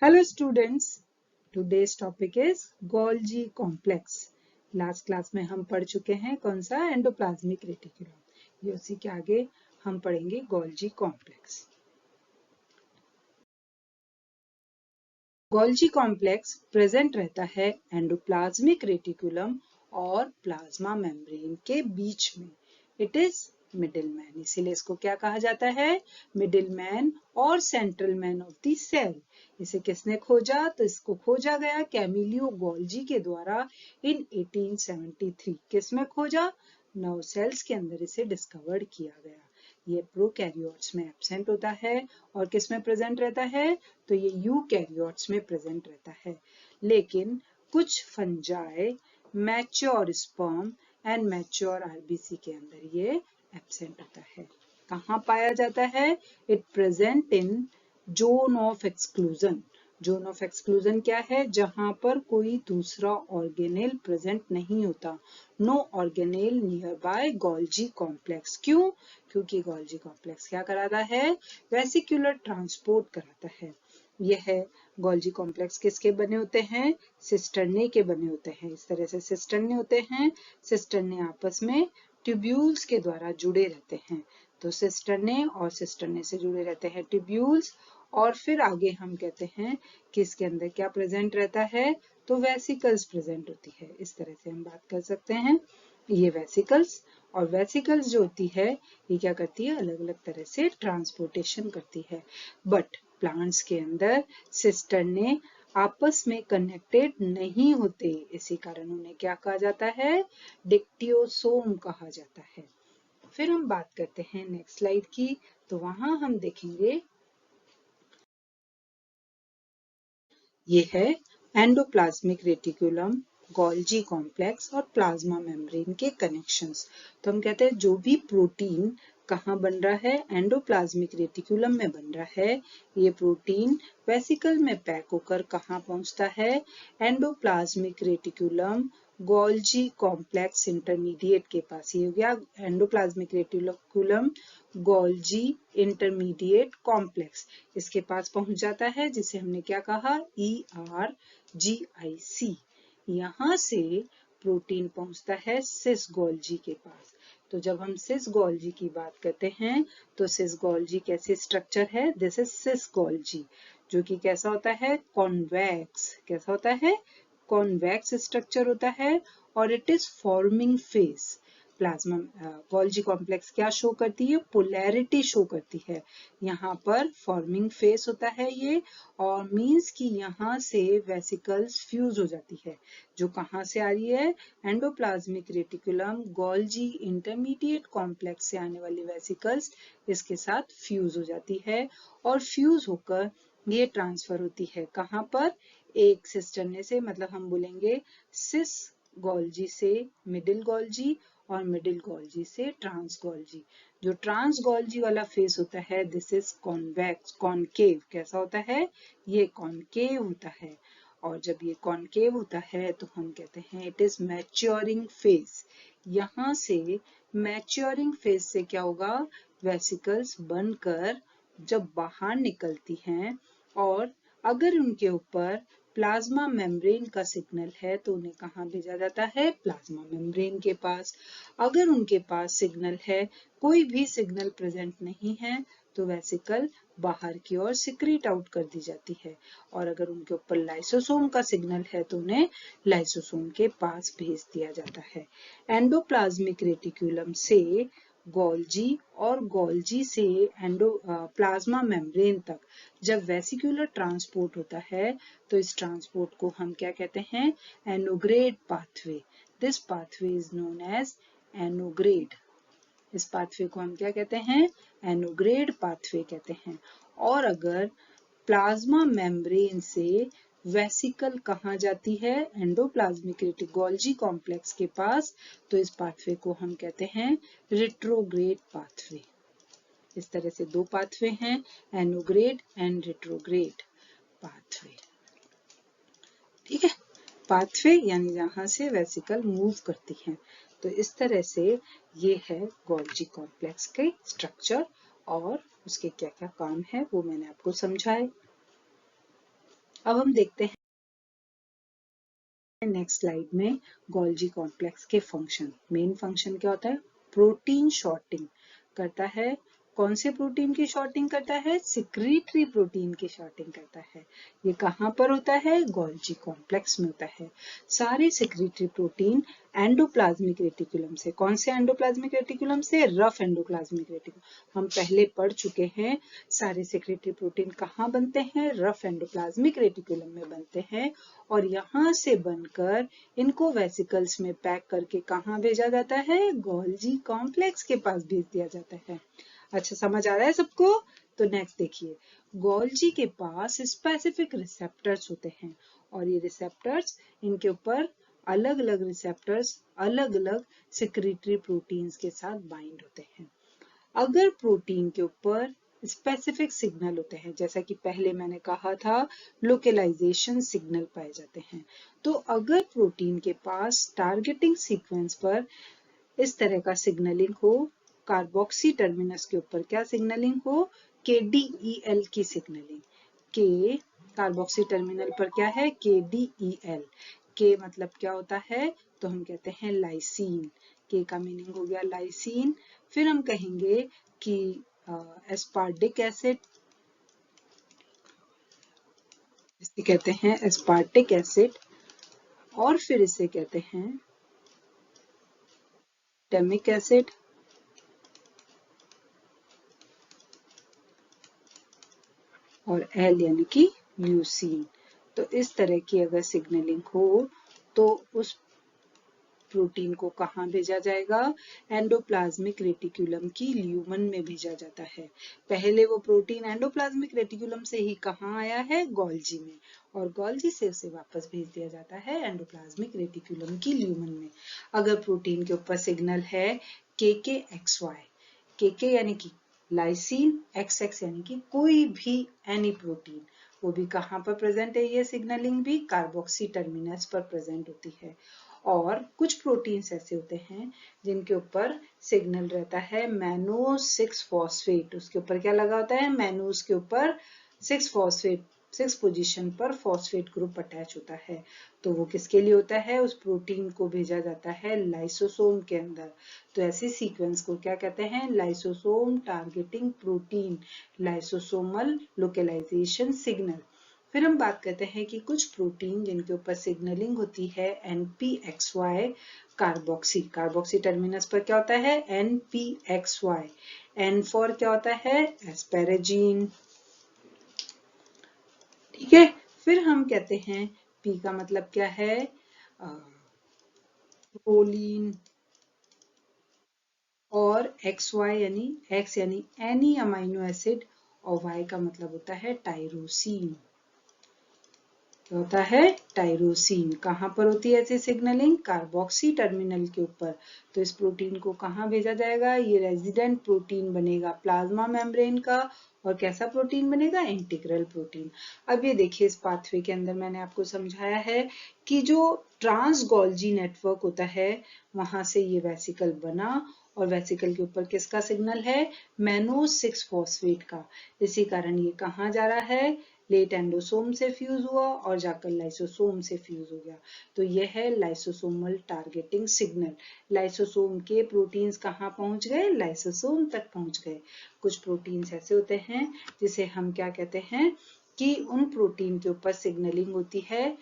Hello students, today's topic is Golgi complex. Last class में हम पढ़ चुके हैं कौन सा एंडोप्लाज्मिक रेटिकुलम। ये उसी के आगे हम पढ़ेंगे Golgi complex. Golgi complex present रहता है एंडोप्लाज्मिक रेटिकुलम और प्लाज्मा मेम्ब्रेन के बीच में। इट इज मिडिल मैन, इसीलिए इसको क्या कहा जाता है? मिडिल मैन और central man of the cell. इसे किसने खोजा? तो इसको खोजा गया कैमिलियो गोल्जी के द्वारा इन 1873। किसमें खोजा? 9 सेल्स के अंदर इसे डिस्कवर्ड किया गया। ये प्रोकैरियोट्स में एब्सेंट होता है और किस में प्रेजेंट रहता है? तो ये यूकैरियोट्स में प्रेजेंट रहता है। लेकिन कुछ fungi, mature sperm and mature RBC के अंदर ये एब्सेंट होता है। कहाँ पाया जाता है? It present in zone of exclusion. Zone of exclusion क्या है? जहां पर कोई दूसरा ऑर्गेनेल प्रेजेंट नहीं होता। No organelle nearby Golgi complex. क्यों? क्योंकि गोल्जी कॉम्प्लेक्स क्या कराता है? वेसिकुलर ट्रांसपोर्ट कराता है। यह गोल्जी कॉम्प्लेक्स किसके बने होते हैं? सिस्टर्ने के बने होते हैं। इस तरह से सिस्टर्ने होते हैं। सिस्टर्ने आपस में ट्यूब्यूल्स के द्वारा जुड़े रहते हैं। तो सिस्टर्ने और सिस्टर्ने से जुड़े रहते हैं ट्यूब्यूल्स। और फिर आगे हम कहते हैं कि इसके अंदर क्या प्रेजेंट रहता है? तो वेसिकल्स प्रेजेंट होती है। इस तरह से हम बात कर सकते हैं। ये वेसिकल्स, और वेसिकल्स जो होती है ये क्या करती है? अलग अलग तरह से ट्रांसपोर्टेशन करती है। बट प्लांट्स के अंदर सिस्टर्ने आपस में कनेक्टेड नहीं होते, इसी कारण उन्हें क्या कहा जाता है? डिक्टियोसोम कहा जाता है। फिर हम बात करते हैं नेक्स्ट स्लाइड की। तो वहां हम देखेंगे ये है एंडोप्लाज्मिक रेटिकुलम, गोल्जी कॉम्प्लेक्स और प्लाज्मा मेम्ब्रेन के कनेक्शंस। तो हम कहते हैं जो भी प्रोटीन कहाँ बन रहा है? एंडोप्लाज्मिक रेटिकुलम में बन रहा है। ये प्रोटीन वेसिकल में पैक होकर कहाँ पहुंचता है? Endoplasmic reticulum Golgi complex intermediate के पास। ये हो गया endoplasmic reticulum Golgi intermediate complex. इसके पास पहुंच जाता है, जिसे हमने क्या कहा? ERGIC। यहाँ से प्रोटीन पहुंचता है सिस गोल्जी के पास। तो जब हम सिस गोल्जी की बात करते हैं तो सिस गोल्जी कैसे स्ट्रक्चर है? दिस इज सिस गोल्जी, जो कि कैसा होता है? कॉन्वेक्स। कैसा होता है? कॉन्वेक्स स्ट्रक्चर होता है और it is forming phase. Plasma Golgi complex क्या शो करती है? पोलैरिटी शो करती है। यहाँ पर फॉर्मिंग फेस होता है ये, और मींस कि यहाँ से वेसिकल्स फ्यूज हो जाती है। जो कहाँ से आ रही है? Endoplasmic reticulum Golgi intermediate complex से आने वाली वेसिकल्स इसके साथ फ्यूज हो जाती है और फ्यूज होकर ये ट्रांसफर होती है। कहाँ पर? एक सिस्टर्ने से, मतलब हम बोलेंगे सिस गोल्जी से मिडिल गोल्जी और मिडिल गोल्जी से ट्रांस गोल्जी। जो ट्रांस गोल्जी वाला फेस होता है दिस इज कॉन्वेक्स, कॉनकेव। कैसा होता है? ये कॉनकेव होता है। और जब ये कॉनकेव होता है तो हम कहते हैं इट इज मैच्योरिंग फेज। यहाँ से मैच्योरिंग फेज से क्या होगा? वेसिकल्स बनकर जब बाहर निकलती हैं, और अगर उनके ऊपर प्लाज्मा मेम्ब्रेन का सिग्नल है तो उन्हें कहाँ भेजा जाता है? प्लाज्मा मेम्ब्रेन के पास। अगर उनके पास सिग्नल है, कोई भी सिग्नल प्रेजेंट नहीं है, तो वेसिकल बाहर की ओर सिक्रीट आउट कर दी जाती है। और अगर उनके ऊपर लाइसोसोम का सिग्नल है तो उन्हें लाइसोसोम के पास भेज दिया जाता है। एंडोप्लाज्मिक रेटिकुलम से गोल्जी और गोल्जी से प्लाज्मा मेम्ब्रेन तक जब वेसिकुलर ट्रांसपोर्ट होता है तो इस ट्रांसपोर्ट को हम क्या कहते हैं? एनोग्रेड pathway. This pathway is known as एनोग्रेड। इस पाथवे को हम क्या कहते हैं? एनोग्रेड पाथवे कहते हैं। और अगर प्लाज्मा मेम्ब्रेन से वेसिकल कहाँ जाती है? एंडोप्लाज्मिक गोल्जी कॉम्प्लेक्स के पास, तो इस पाथवे को हम कहते हैं रिट्रोग्रेड पाथवे। इस तरह से दो पाथवे हैं, एनोग्रेड एंड रिट्रोग्रेड पाथवे। ठीक है, पाथवे यानी जहां से वेसिकल मूव करती हैं। तो इस तरह से ये है गोल्जी कॉम्प्लेक्स के स्ट्रक्चर, और उसके क्या क्या काम है वो मैंने आपको समझाए। अब हम देखते हैं नेक्स्ट स्लाइड में गोल्जी कॉम्प्लेक्स के फंक्शन। मेन फंक्शन क्या होता है? प्रोटीन शॉर्टिंग करता है। कौन से प्रोटीन की शॉर्टिंग करता है? सिक्रीटरी प्रोटीन की शॉर्टिंग करता है। ये कहाँ पर होता है? गोल्जी कॉम्प्लेक्स में होता है। सारे सिक्रीटरी प्रोटीन एंडोप्लाज्मिक रेटिकुलम से, कौन से एंडोप्लाज्मिक रेटिकुलम से? Rough endoplasmic reticulum. हम पहले पढ़ चुके हैं सारे सिक्रीटरी प्रोटीन कहाँ बनते हैं? रफ एंडोप्लाज्मिक रेटिकुलम में बनते हैं और यहाँ से बनकर इनको वेसिकल्स में पैक करके कहाँ भेजा जाता है? गोल्जी कॉम्प्लेक्स के पास भेज दिया जाता है। अच्छा, समझ आ रहा है सबको? तो नेक्स्ट देखिए, गोल्जी के पास स्पेसिफिक रिसेप्टर्स होते हैं और ये रिसेप्टर्स, इनके ऊपर अलग अलग रिसेप्टर्स अलग अलग सिक्रीटरी प्रोटीन्स के साथ बाइंड होते हैं। अगर प्रोटीन के ऊपर स्पेसिफिक सिग्नल होते हैं, जैसा कि पहले मैंने कहा था लोकलाइजेशन सिग्नल पाए जाते हैं, तो अगर प्रोटीन के पास टारगेटिंग सीक्वेंस पर इस तरह का सिग्नलिंग हो, कार्बोक्सी टर्मिनस के ऊपर क्या सिग्नलिंग हो? KDEL की सिग्नलिंग। के कार्बोक्सी टर्मिनल पर क्या है? KDEL। के मतलब क्या होता है? तो हम कहते हैं लाइसीन। के का मीनिंग हो गया लाइसीन। फिर हम कहेंगे कि एस्पार्टिक एसिड, इसे कहते हैं एस्पार्टिक एसिड, और फिर इसे कहते हैं टेमिक एसिड, और एल यानी कि ल्यूसीन। तो इस तरह की अगर सिग्नलिंग हो तो उस प्रोटीन को कहाँ भेजा जाएगा? एंडोप्लाज्मिक रेटिकुलम की ल्यूमन में भेजा जाता है। पहले वो प्रोटीन एंडोप्लाज्मिक रेटिकुलम से ही कहाँ आया है? गोल्जी में, और गोल्जी से उसे वापस भेज दिया जाता है एंडोप्लाज्मिक रेटिकुलम की ल्यूमन में। अगर प्रोटीन के ऊपर सिग्नल है KKXY, KK यानी कि लाइसीन, XX यानी कि कोई भी एनी प्रोटीन, वो भी कहाँ पर प्रेजेंट है? ये सिग्नलिंग भी कार्बोक्सी टर्मिनस पर प्रेजेंट होती है। और कुछ प्रोटीन्स ऐसे होते हैं जिनके ऊपर सिग्नल रहता है मैनोज 6 फॉस्फेट। उसके ऊपर क्या लगा होता है? मैनोज के ऊपर 6 फॉस्फेट, 6 पोजीशन पर फॉस्फेट ग्रुप अटैच होता है। तो वो किसके लिए होता है? उस प्रोटीन को भेजा जाता है लाइसोसोम के अंदर। तो ऐसे सीक्वेंस को क्या कहते हैं? Lysosome targeting protein, lysosomal localization signal. फिर हम बात करते हैं कि कुछ प्रोटीन जिनके ऊपर सिग्नलिंग होती है NPXY, कार्बोक्सी, कार्बोक्सी टर्मिनस पर क्या होता है? NPXY। N फॉर क्या होता है? एस्पेरेजीन। ठीक है। फिर हम कहते हैं P का मतलब क्या है? प्रोलीन। और XY यानी X यानी एनी अमाइनो एसिड, और Y का मतलब होता है टायरोसिन। क्या होता है? टायरोसिन। कहाँ पर होती है ऐसी सिग्नलिंग? कार्बोक्सी टर्मिनल के ऊपर। तो इस प्रोटीन को कहाँ भेजा जाएगा? ये रेजिडेंट प्रोटीन बनेगा प्लाज्मा मेम्ब्रेन का। और कैसा प्रोटीन बनेगा? Integral protein. अब ये देखिए, इस पाथवे के अंदर मैंने आपको समझाया है कि जो ट्रांस गोल्जी नेटवर्क होता है, वहां से ये वेसिकल बना, और वेसिकल के ऊपर किसका सिग्नल है? मैनोज 6 फॉस्फेट का। इसी कारण ये कहाँ जा रहा है? लेट एंडोसोम से फ्यूज हुआ और जाकर लाइसोसोम से फ्यूज हो गया। तो यह है लाइसोसोमल टारगेटिंग सिग्नल। लाइसोसोम के प्रोटीन्स कहाँ पहुंच गए? लाइसोसोम तक पहुंच गए। कुछ प्रोटीन्स ऐसे होते हैं जिसे हम क्या कहते हैं कि उन प्रोटीन के ऊपर सिग्नलिंग होती है,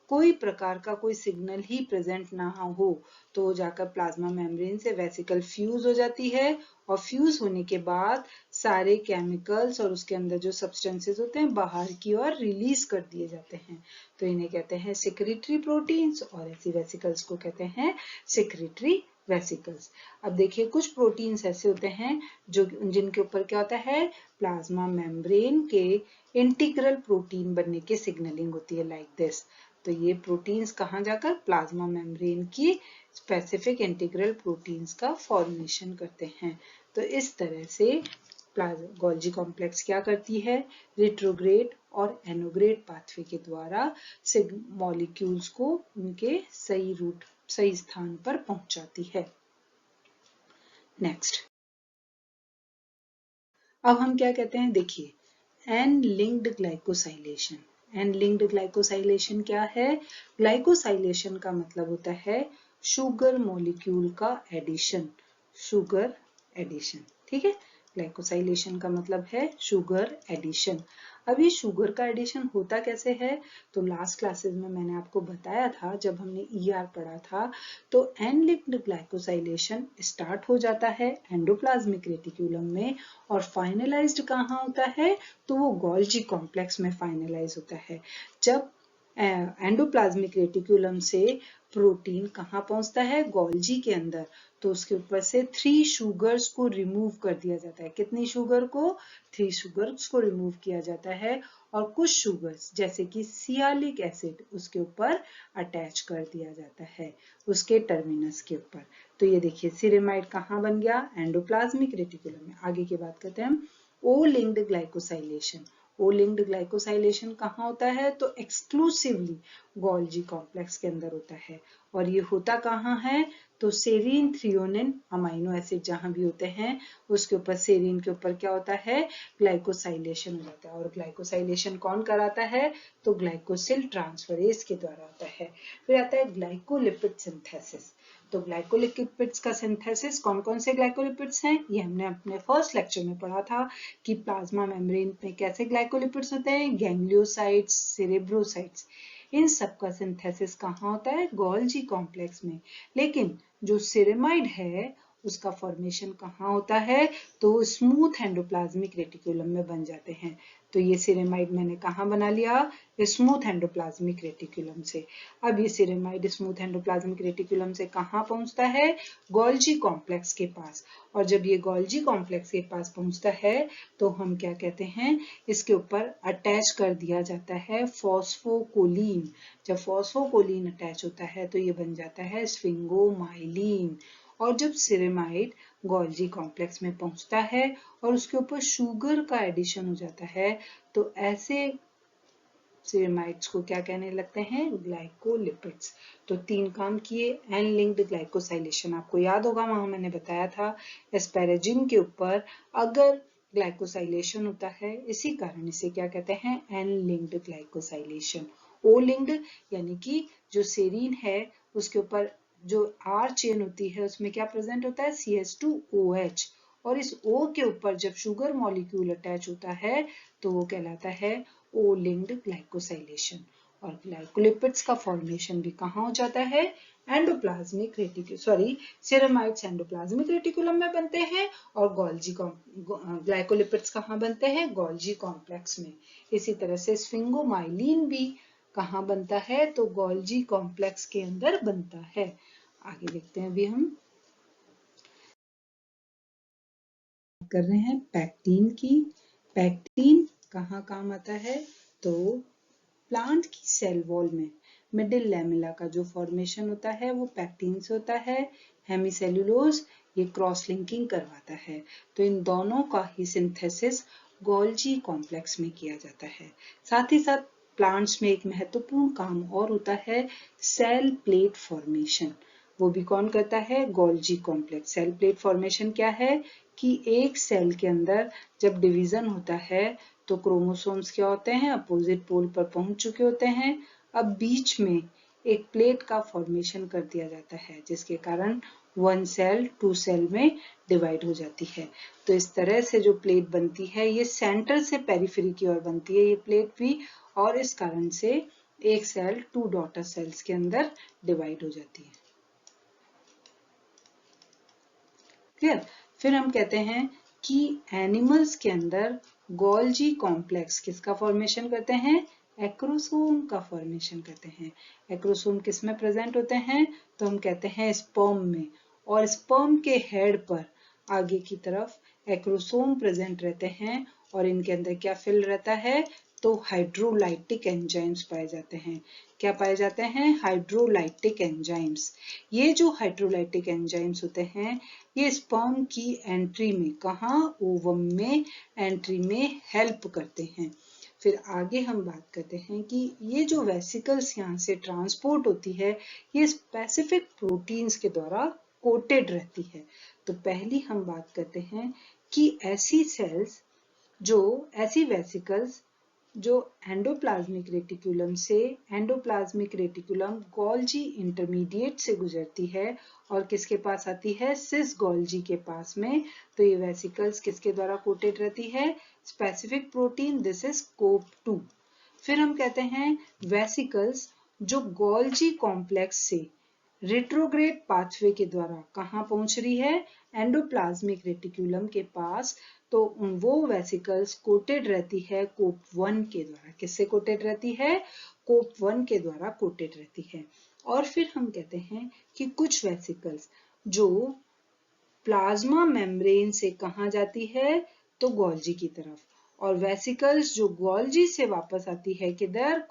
कोई प्रकार का कोई सिग्नल ही प्रेजेंट ना हो तो वो जाकर प्लाज्मा मेम्ब्रेन से वेसिकल फ्यूज हो जाती है, और फ्यूज होने के बाद सारे केमिकल्स और उसके अंदर जो सब्सटेंसेस होते हैं बाहर की ओर रिलीज कर दिए जाते हैं। तो इन्हें कहते हैं सिक्रीटरी प्रोटीन्स, और ऐसी वेसिकल्स को कहते हैं सिक्रीटरी वेसिकल्स। अब देखिए, कुछ प्रोटीन्स ऐसे होते हैं जो जिनके ऊपर क्या होता है? प्लाज्मा मेम्ब्रेन के इंटीग्रल प्रोटीन बनने की सिग्नलिंग होती है, लाइक दिस। तो ये प्रोटीन्स कहाँ जाकर प्लाज्मा मेम्ब्रेन की स्पेसिफिक इंटीग्रल प्रोटीन्स का फॉर्मेशन करते हैं। तो इस तरह से गोल्जी कॉम्प्लेक्स क्या करती है? रिट्रोग्रेड और एनोग्रेड पाथवे के द्वारा मॉलिक्यूल्स को उनके सही रूट, सही स्थान पर पहुंचाती है। नेक्स्ट, अब हम क्या कहते हैं? देखिए, N linked glycosylation. N linked glycosylation क्या है? ग्लाइकोसाइलेशन का मतलब होता है शुगर मॉलिक्यूल का एडिशन, शुगर एडिशन, ठीक है। ग्लाइकोसाइलेशन का मतलब है शुगर एडिशन। अब ये शुगर का एडिशन होता कैसे है? तो लास्ट क्लासेस में मैंने आपको बताया था, जब हमने ईआर पढ़ा था, तो एन लिंक्ड ग्लाइकोसाइलेशन स्टार्ट हो जाता है एंडोप्लाज्मिक रेटिक्यूलम में, और फाइनलाइज्ड कहाँ होता है? तो वो गोल्जी कॉम्प्लेक्स में फाइनलाइज होता है। जब एंडोप्लाज्मिक रेटिक्यूलम से प्रोटीन कहाँ पहुंचता है? गोल्जी के अंदर, तो उसके ऊपर से 3 शुगर्स को रिमूव कर दिया जाता है। कितनी शुगर को? 3 शुगर्स को रिमूव किया जाता है, और कुछ शुगर्स जैसे कि सियालिक एसिड उसके ऊपर अटैच कर दिया जाता है, उसके टर्मिनस के ऊपर। तो ये देखिए सिरेमाइड कहाँ बन गया? एंडोप्लाज्मिक रेटिकुलम में। आगे की बात करते हैं हम O linked glycosylation. O linked glycosylation कहाँ होता है? तो एक्सक्लूसिवली गोल्जी कॉम्प्लेक्स के अंदर होता है। और ये होता कहाँ है? तो सेरीन थ्रियोनिन अमाइनो एसिड जहां भी होते हैं उसके ऊपर, सेरीन के ऊपर क्या होता है? ग्लाइकोसाइलेशन हो जाता है। और ग्लाइकोसाइलेशन कौन कराता है? तो ग्लाइकोसिल ट्रांसफरेज के द्वारा होता है। फिर आता है ग्लाइकोलिपिड सिंथेसिस। तो ग्लाइकोलिपिड्स का सिंथेसिस, कौन कौन से ग्लाइकोलिपिड्स हैं? ये हमने अपने फर्स्ट लेक्चर में पढ़ा था कि प्लाज्मा मेम्ब्रेन में कैसे ग्लाइकोलिपिड्स होते हैं, गैंग्लियोसाइट्स, सेरेब्रोसाइट्स। इन सब का सिंथेसिस कहाँ होता है? गोल्जी कॉम्प्लेक्स में। लेकिन जो सिरेमाइड है उसका फॉर्मेशन कहाँ होता है? तो स्मूथ एंडोप्लाज्मिक रेटिकुलम में बन जाते हैं। तो ये सिरेमाइड मैंने कहाँ बना लिया? स्मूथ एंडोप्लाज्मिक रेटिकुलम से। अब ये सिरेमाइड स्मूथ एंडोप्लाज्मिक रेटिकुलम से कहाँ पहुंचता है? गोल्जी कॉम्प्लेक्स के पास। और जब ये गोल्जी कॉम्प्लेक्स के पास पहुंचता है तो हम क्या कहते हैं? इसके ऊपर अटैच कर दिया जाता है फॉस्फोकोलिन। जब फॉस्फोकोलिन अटैच होता है तो ये बन जाता है स्फिंगोमाइलिन। और जब सिरेमाइड गोल्जी कॉम्प्लेक्स में पहुंचता है और उसके ऊपर शुगर का एडिशन हो जाता है, तो ऐसे सिरेमाइड्स को क्या कहने लगते हैं? ग्लाइकोलिपिड्स। तो 3 काम किए। एन लिंक्ड ग्लाइकोसाइलेशन आपको याद होगा, वहां मैंने बताया था एस्पेरेजिन के ऊपर अगर ग्लाइकोसाइलेशन होता है, इसी कारण इसे क्या कहते हैं? N linked glycosylation. O linked यानी कि जो सेरीन है उसके ऊपर जो आर चेन होती है उसमें क्या प्रेजेंट होता है? CH2OH। और इस O के ऊपर जब शुगर मॉलिक्यूल अटैच होता है तो वो कहलाता है ओ लिंक्ड ग्लाइकोसाइलेशन। और ग्लाइकोलिपिड्स का फॉर्मेशन भी कहाँ हो जाता है? एंडोप्लाज्मिक रेटिकुलम, सिरेमाइड्स एंडोप्लाज्मिक रेटिकुलम में बनते हैं, और गोल्जी ग्लाइकोलिपिड्स कहाँ बनते हैं? गोल्जी कॉम्प्लेक्स में। इसी तरह से स्फिंगोमाइलिन भी कहाँ बनता है? तो गोल्जी कॉम्प्लेक्स के अंदर बनता है। आगे देखते हैं अभी हम कर रहे हैं पैक्टीन की। पैक्टीन कहाँ काम आता है? तो प्लांट की सेल वॉल में मिडिल लैमेला का जो फॉर्मेशन होता है वो पैक्टीन से होता है। हेमीसेल्यूलोज ये क्रॉस लिंकिंग करवाता है। तो इन दोनों का ही सिंथेसिस गोल्जी कॉम्प्लेक्स में किया जाता है। साथ ही साथ प्लांट्स में एक महत्वपूर्ण काम और होता है, सेल प्लेट फॉर्मेशन। वो भी कौन करता है? Golgi complex. Cell plate formation क्या है कि एक सेल के अंदर जब डिवीजन होता है तो क्रोमोसोम्स क्या होते हैं? अपोजिट पोल पर पहुंच चुके होते हैं। अब बीच में एक प्लेट का फॉर्मेशन कर दिया जाता है जिसके कारण 1 सेल 2 सेल में डिवाइड हो जाती है। तो इस तरह से जो प्लेट बनती है ये सेंटर से पेरिफेरी की ओर बनती है ये प्लेट भी, और इस कारण से एक सेल 2 डॉटर सेल्स के अंदर डिवाइड हो जाती है। क्लियर? फिर हम कहते हैं कि एनिमल्स के अंदर गोल्जी कॉम्प्लेक्स किसका फॉर्मेशन करते हैं? एक्रोसोम का फॉर्मेशन करते हैं। एक्रोसोम किस में प्रेजेंट होते हैं? तो हम कहते हैं स्पर्म में। और स्पर्म के हेड पर आगे की तरफ एक्रोसोम प्रेजेंट रहते हैं, और इनके अंदर क्या फिल रहता है? तो हाइड्रोलाइटिक एंजाइम्स पाए जाते हैं। क्या पाए जाते हैं? Hydrolytic enzymes. ये जो हाइड्रोलाइटिक एंजाइम्स होते हैं ये स्पर्म की एंट्री में, कहाँ? ओवम में एंट्री में हेल्प करते हैं। फिर आगे हम बात करते हैं कि ये जो वेसिकल्स यहाँ से ट्रांसपोर्ट होती है ये स्पेसिफिक प्रोटीन्स के द्वारा कोटेड रहती है। तो पहली हम बात करते हैं कि ऐसी सेल्स जो ऐसी वेसिकल्स जो एंडोप्लाज्मिक रेटिकुलम से एंडोप्लाज्मिक रेटिकुलम गोल्जी इंटरमीडिएट से गुजरती है और किसके पास आती है, सिस गोल्जी के पास में। तो ये वेसिकल्स किसके द्वारा कोटेड रहती है, specific protein, this is COP2। फिर हम कहते हैं वेसिकल्स जो गोल्जी कॉम्प्लेक्स से रेट्रोग्रेड पाथवे के द्वारा कहाँ पहुंच रही है, एंडोप्लाज्मिक रेटिकुलम के पास। तो वो वेसिकल्स कोटेड रहती है COP1 के द्वारा। किससे कोटेड रहती है, COP1 के द्वारा कोटेड रहती है। और फिर हम कहते हैं कि कुछ वेसिकल्स जो प्लाज्मा मेम्ब्रेन से कहाँ जाती है, तो गोल्जी की तरफ। और वेसिकल्स जो गोल्जी से वापस आती है किधर,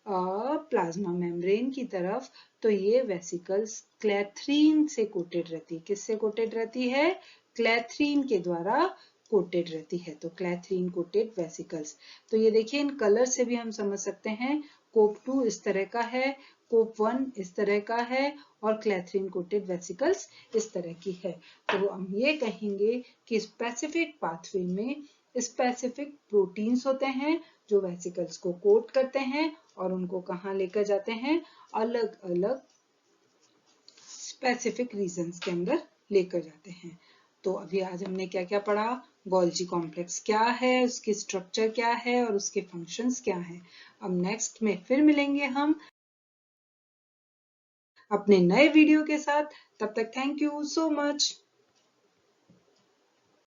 प्लाज्मा मेम्ब्रेन की तरफ। तो ये वेसिकल्स क्लैथ्रीन से कोटेड रहती है। किससे कोटेड रहती है, क्लैथ्रीन के द्वारा कोटेड रहती है। तो क्लैथ्रीन कोटेड वेसिकल्स। तो ये देखिए इन कलर से भी हम समझ सकते हैं, COP2 इस तरह का है, COP1 इस तरह का है और क्लैथ्रीन कोटेड वेसिकल्स इस तरह की है। तो हम ये कहेंगे कि स्पेसिफिक पाथवे में स्पेसिफिक प्रोटीन्स होते हैं जो वेसिकल्स को कोट करते हैं और उनको कहाँ लेकर जाते हैं, अलग अलग स्पेसिफिक रीजन्स के अंदर लेकर जाते हैं। तो अभी आज हमने क्या क्या पढ़ा, गोल्जी कॉम्प्लेक्स क्या है, उसकी स्ट्रक्चर क्या है और उसके फंक्शंस क्या है। अब नेक्स्ट में फिर मिलेंगे हम अपने नए वीडियो के साथ। तब तक थैंक यू सो मच।